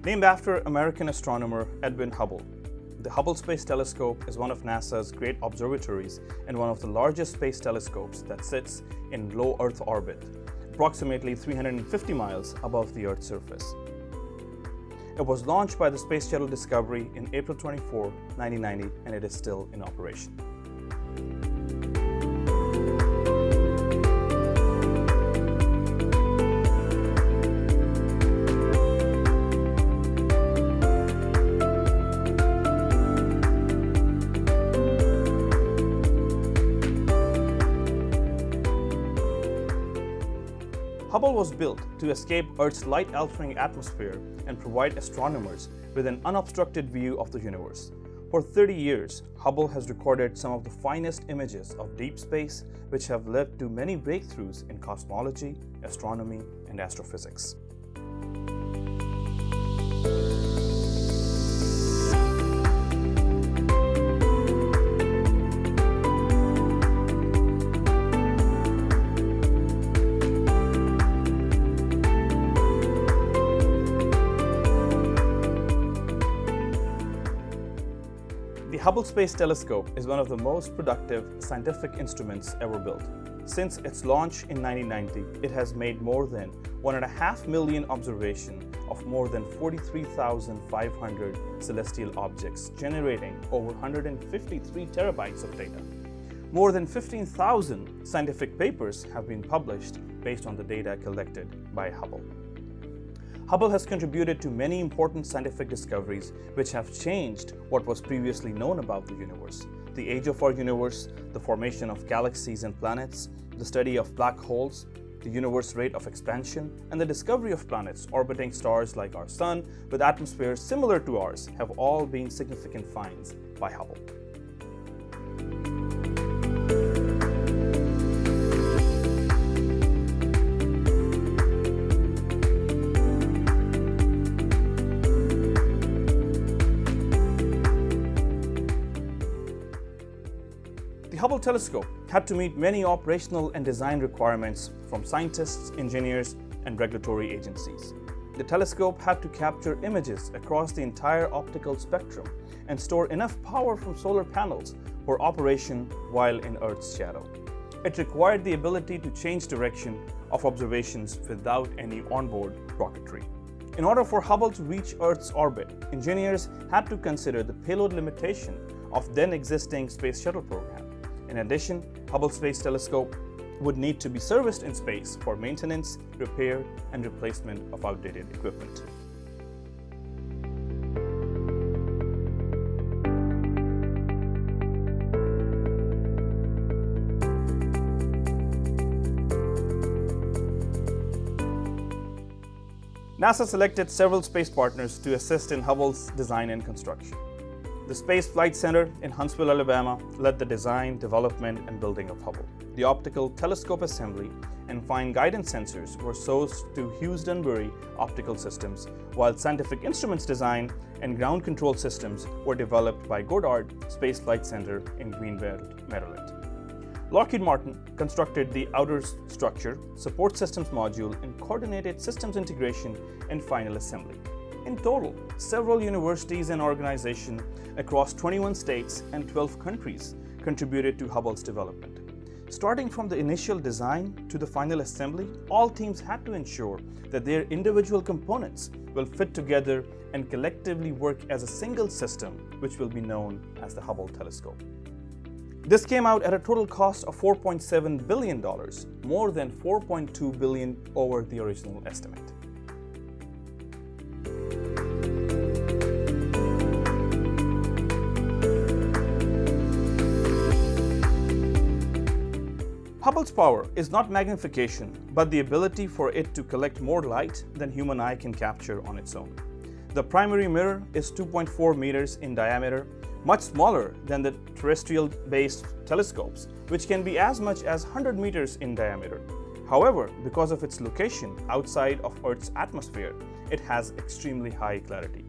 Named after American astronomer Edwin Hubble, the Hubble Space Telescope is one of NASA's great observatories and one of the largest space telescopes that sits in low Earth orbit, approximately 350 miles above the Earth's surface. It was launched by the Space Shuttle Discovery in April 24, 1990, and it is still in operation. Hubble was built to escape Earth's light-altering atmosphere and provide astronomers with an unobstructed view of the universe. For 30 years, Hubble has recorded some of the finest images of deep space, which have led to many breakthroughs in cosmology, astronomy, and astrophysics. The Hubble Space Telescope is one of the most productive scientific instruments ever built. Since its launch in 1990, it has made more than 1.5 million observations of more than 43,500 celestial objects, generating over 153 terabytes of data. More than 15,000 scientific papers have been published based on the data collected by Hubble. Hubble has contributed to many important scientific discoveries which have changed what was previously known about the universe. The age of our universe, the formation of galaxies and planets, the study of black holes, the universe rate of expansion, and the discovery of planets orbiting stars like our Sun with atmospheres similar to ours have all been significant finds by Hubble. The Hubble telescope had to meet many operational and design requirements from scientists, engineers, and regulatory agencies. The telescope had to capture images across the entire optical spectrum and store enough power from solar panels for operation while in Earth's shadow. It required the ability to change direction of observations without any onboard rocketry. In order for Hubble to reach Earth's orbit, engineers had to consider the payload limitation of then existing Space Shuttle program. In addition, Hubble Space Telescope would need to be serviced in space for maintenance, repair, and replacement of outdated equipment. NASA selected several space partners to assist in Hubble's design and construction. The Space Flight Center in Huntsville, Alabama, led the design, development, and building of Hubble. The optical telescope assembly and fine guidance sensors were sourced to Hughes Dunbury Optical Systems, while scientific instruments design and ground control systems were developed by Goddard Space Flight Center in Greenbelt, Maryland. Lockheed Martin constructed the outer structure, support systems module, and coordinated systems integration and final assembly. In total, several universities and organizations across 21 states and 12 countries contributed to Hubble's development. Starting from the initial design to the final assembly, all teams had to ensure that their individual components will fit together and collectively work as a single system, which will be known as the Hubble telescope. This came out at a total cost of $4.7 billion, more than $4.2 billion over the original estimate. Hubble's power is not magnification, but the ability for it to collect more light than human eye can capture on its own. The primary mirror is 2.4 meters in diameter, much smaller than the terrestrial-based telescopes, which can be as much as 100 meters in diameter. However, because of its location outside of Earth's atmosphere, it has extremely high clarity.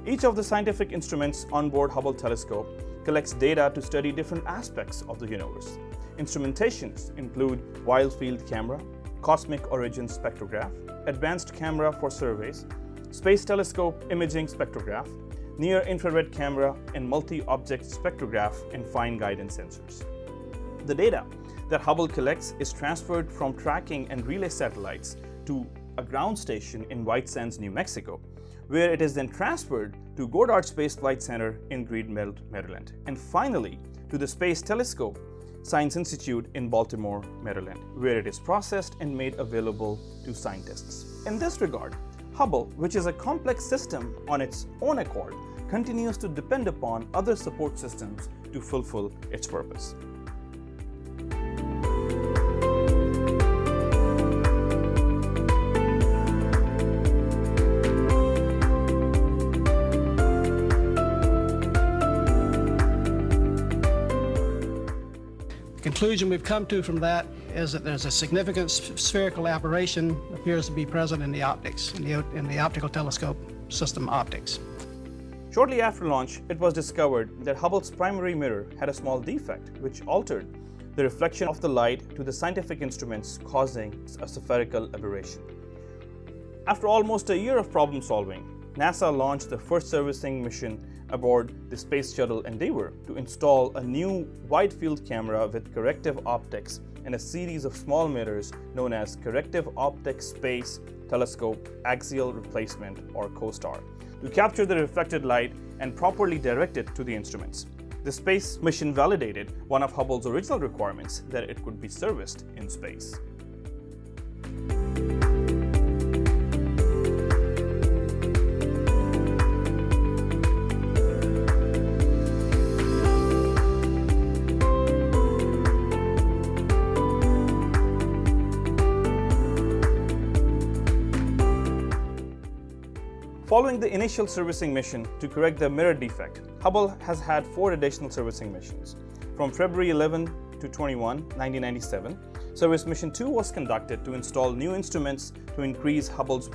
Each of the scientific instruments on board Hubble telescope collects data to study different aspects of the universe. Instrumentations include wide field camera, cosmic origin spectrograph, advanced camera for surveys, space telescope imaging spectrograph, near-infrared camera, and multi-object spectrograph and fine guidance sensors. The data that Hubble collects is transferred from tracking and relay satellites to a ground station in White Sands, New Mexico, where it is then transferred to Goddard Space Flight Center in Greenbelt, Maryland, and finally to the Space Telescope Science Institute in Baltimore, Maryland, where it is processed and made available to scientists. In this regard, Hubble, which is a complex system on its own accord, continues to depend upon other support systems to fulfill its purpose. The conclusion we've come to from that is that there's a significant spherical aberration appears to be present in the optics, in the optical telescope system optics. Shortly after launch, it was discovered that Hubble's primary mirror had a small defect, which altered the reflection of the light to the scientific instruments, causing a spherical aberration. After almost a year of problem solving, NASA launched the first servicing mission aboard the Space Shuttle Endeavour to install a new wide-field camera with corrective optics and a series of small mirrors known as Corrective Optics Space Telescope Axial Replacement, or COSTAR, to capture the reflected light and properly direct it to the instruments. The space mission validated one of Hubble's original requirements, that it could be serviced in space. Following the initial servicing mission to correct the mirror defect, Hubble has had 4 additional servicing missions. From February 11 to 21, 1997, Service Mission 2 was conducted to install new instruments to increase Hubble's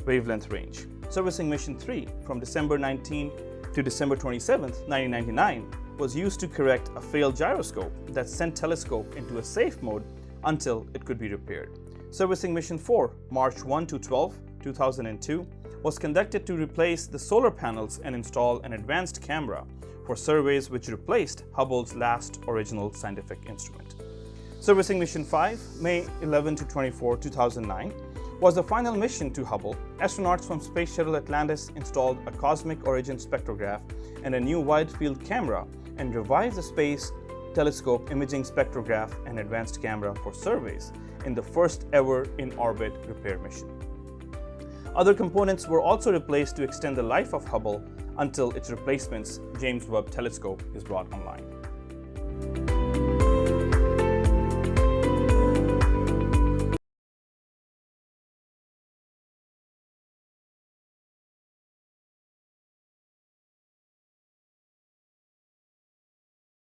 wavelength range. Servicing Mission 3, from December 19 to December 27, 1999, was used to correct a failed gyroscope that sent telescope into a safe mode until it could be repaired. Servicing Mission 4, March 1 to 12, 2002, was conducted to replace the solar panels and install an advanced camera for surveys, which replaced Hubble's last original scientific instrument. Servicing Mission 5, May 11 to 24, 2009, was the final mission to Hubble. Astronauts from Space Shuttle Atlantis installed a cosmic origin spectrograph and a new wide-field camera and revived the Space Telescope imaging spectrograph and advanced camera for surveys in the first ever in-orbit repair mission. Other components were also replaced to extend the life of Hubble until its replacement's James Webb Telescope is brought online.